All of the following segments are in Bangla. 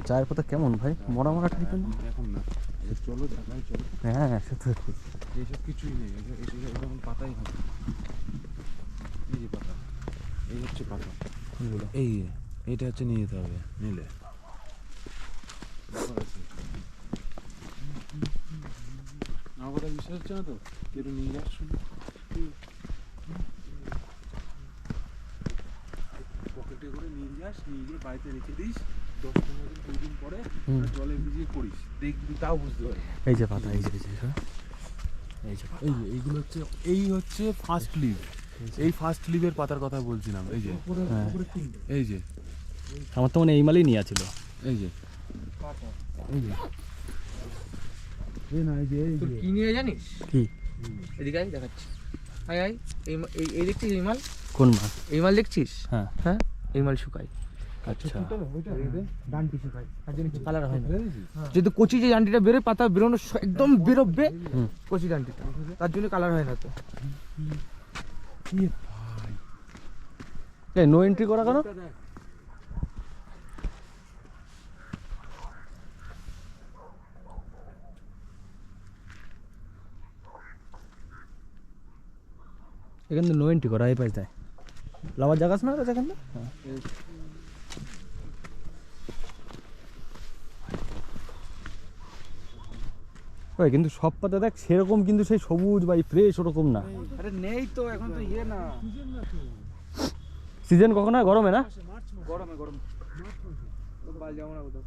চায়ের পাতা কেমন ভাই? মরা মরা টাইপের না? এখন না, চলো ঢাকায় চলো। হ্যাঁ সে তো এইসব কিছুই নেই, এরকম পাতাই হবে। এই যে পাতা, এই হচ্ছে পাতা। এই এইটা হচ্ছে নিয়ে যেতে হবে, নিলে আমার কথা বিশ্বাস হচ্ছে না তো? কেউ নিয়ে যাস, পকেটে করে নিয়ে যাস, নিয়ে গিয়ে বাড়িতে রেখে দিস, 10-15 দিন 2 দিন পরে জলে ভিজিয়ে করিস, দেখবি তাও বুঝতে পারবি। এই যে পাতা, এই যে এই যে এইগুলো হচ্ছে, এই হচ্ছে ফার্স্ট লিভ। এই ফার্স্ট লিভের পাতার কথা বলছিলাম। এই যে এই যে আমার তো মনে এই মালই নিয়ে ছিল। এই যে এই যে এই না, এই যে তুই কি নিয়ে জানিস? কি? এদিকে আয় দেখাচ্ছি। আয় আয়, এই দেখছিস এই মাল? কোন মাল? এই মাল দেখছিস? হ্যাঁ হ্যাঁ, এই মাল শুকায়। আচ্ছা ডান্টি শুকায়, তার জন্য কিছু কালার হয় না। যেহেতু কচি যে ডান্টিটা বেরোয়, পাতা বেরোনো একদম বেরোবে কচি ডান্টিটা, তার জন্য কালার হয় না তো। এই নো এন্ট্রি করা কেন? এখান থেকে নো এন্ট্রি করা, এই পাশ যায় লাভার জায়গা আছে না এখান থেকে? ওই কিন্তু সব পাতা দেখ সেরকম, কিন্তু সেই সবুজ বা ফ্রেশ ওরকম না। আরে নেই তো, এখন তো ইয়ে না, সিজন কখন হয়? গরমে না? গরমে গরমে বাল যাবো না কোথাও।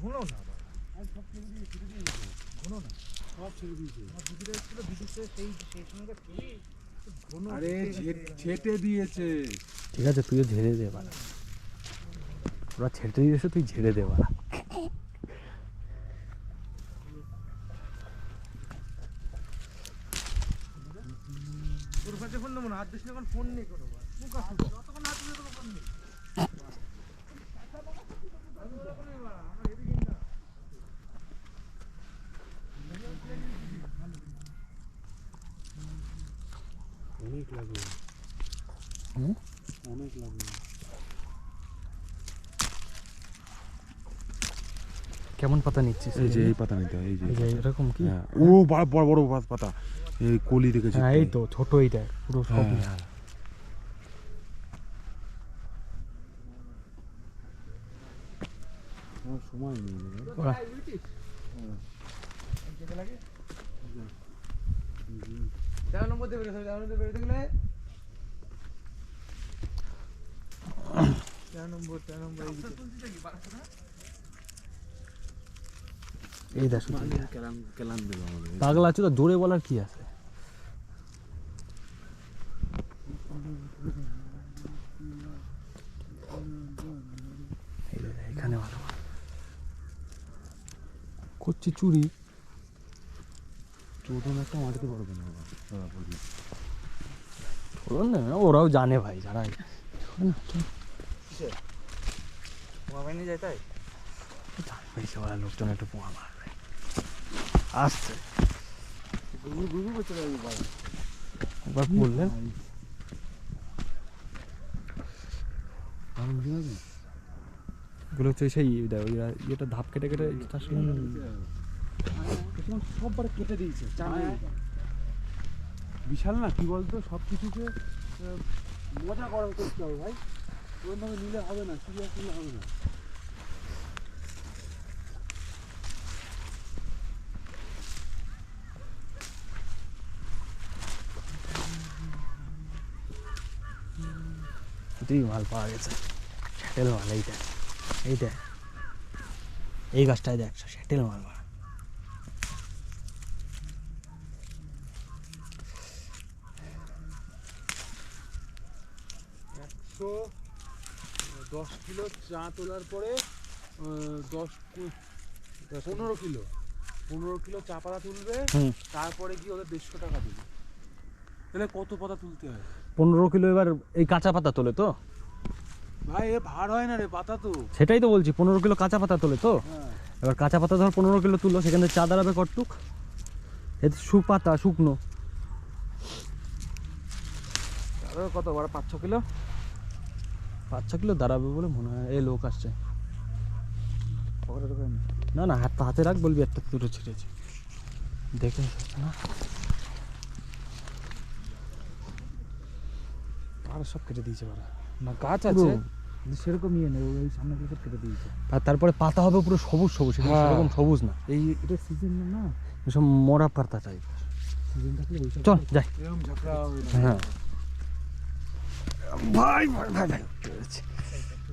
ঘুনো না, ঘুনো না, সব ছেড়ে দিয়েছে। সেই সঙ্গে আরে ছেটে দিয়েছে। ঠিক আছে, তুইও ঝেড়ে দে বাড়া, ওরা ছেটে দিয়েছে, তুই ঝেড়ে দে বাড়া। তোর কাছে ফোন নেবো না, হাত দিস না, এখন ফোন নেই কোনো। যতক্ষণ হাত দিলে তোকে ফোন নেই। অনেক লাগবে, অনেক লাগবে। কেমন পাতা নিচ্ছিস? এই যে এই পাতা নিতে হয়, এই যে এরকম কি? ও বড় বড় বড় পাতা, এই কলি দেখেছি। হ্যাঁ এই তো ছোট, এইটা পুরো সব। সময় নেই। তেরো নম্বর দেবে, তেরো নম্বর বেরোতে গেলে 13 নম্বর এই দেখ কেলান দেবে আমাদের। পাগলা আছে তো, জোরে বলার কি আছে? এখানে ভালো করছি চুরি, চোদন একটা মাটিতে পারবে না ওরাও জানে ভাই, যারা নিয়ে যায় তাই বেশি ওরা লোকজন একটু পোয়া মারবে আসছে। একবার বললেন এগুলো হচ্ছে সেই ইয়েটা ধাপ কেটে কেটে সববার কেটে দিয়েছে। বিশাল না, কি বলতো, সব কিছুকে মজা করা করতে হবে ভাই, ওইভাবে নিলে হবে না, সিরিয়াস নিলে হবে না। মাল পাওয়া গেছে, স্যাটেল মাল। এইটা এই গাছটায় দেখ, স্যাটেল মাল। 10 কিলো চা তোলার পরে 15 কিলো চা পাতা তুলবে, তারপরে কি ওদের 150 টাকা দেবে। তাহলে কত পাতা তুলতে হয়? 15 কিলো এবার এই কাঁচা পাতা তোলে তো, ভাই এ ভার হয় না রে পাতা তো। সেটাই তো বলছি, 15 কিলো কাঁচা পাতা তোলে তো। হ্যাঁ এবার কাঁচা পাতা ধর 15 কিলো তুললো, সেখান থেকে চা দাঁড়াবে কটুক? এতে পাতা শুকনো। তাহলে কত বড় 5-6 কিলো? 5-6 কিলো দাঁড়াবে বলে মনে হয়। এই লোক আসছে। পকেটে ঢোকায় না। না না, হাতে রাখ, বলবি একটা দুটো ছিঁড়েছে দেখে না। আর সব কেটে দিয়েছে ওরা। না গাছ আছে পুরো। কিন্তু সেরকম ইয়ে নেই, ওই সামনে সব কেটে দিয়েছে। আর তারপরে পাতা হবে পুরো সবুজ সবুজ, এখানে হ্যাঁ। সেরকম সবুজ না, এই এটা সিজন না, সব মরা পাতা টাইপ। সিজন থাকলে ওই সব চল যাই। এরকম ঝাঁকড়া হয়ে না। হ্যাঁ ভাই ভাই ভাই ভাই পেরেছি।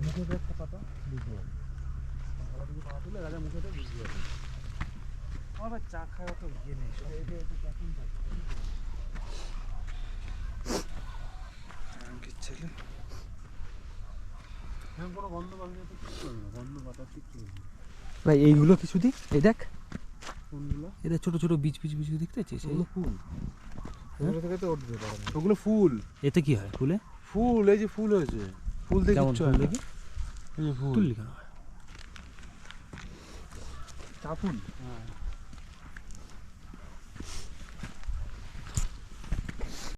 মুখে একটা পাতা বুঝতে পারবে। সকালে দিকে পাতা তুলে রাজা মুখেতে বুঝতে পারবে। আমার চা খাওয়া তো ইয়ে নেই, সব এটা একটু ক্যাফিন থাকে। ছেলে এখন কোনো গন্ধ পাবে তো কিচ্ছু হবে না, গন্ধ পাতা কিচ্ছু হবে না। ভাই এইগুলো কিছু দি, এই দেখ কোনগুলো? এদের ছোট ছোট বীজ বীজ বীজ দেখতে পাচ্ছিস? ওগুলো ফুল। এগুলো থেকে তো উঠতে পারে না। ওগুলো ফুল। এতে কি হয় ফুলে? ফুল, এই যে ফুল হয়েছে। ফুল দেখে কেমন কিচ্ছু ফুল হয় না। দেখি? এই যে ফুল। তুললি কেন? চা ফুল? হ্যাঁ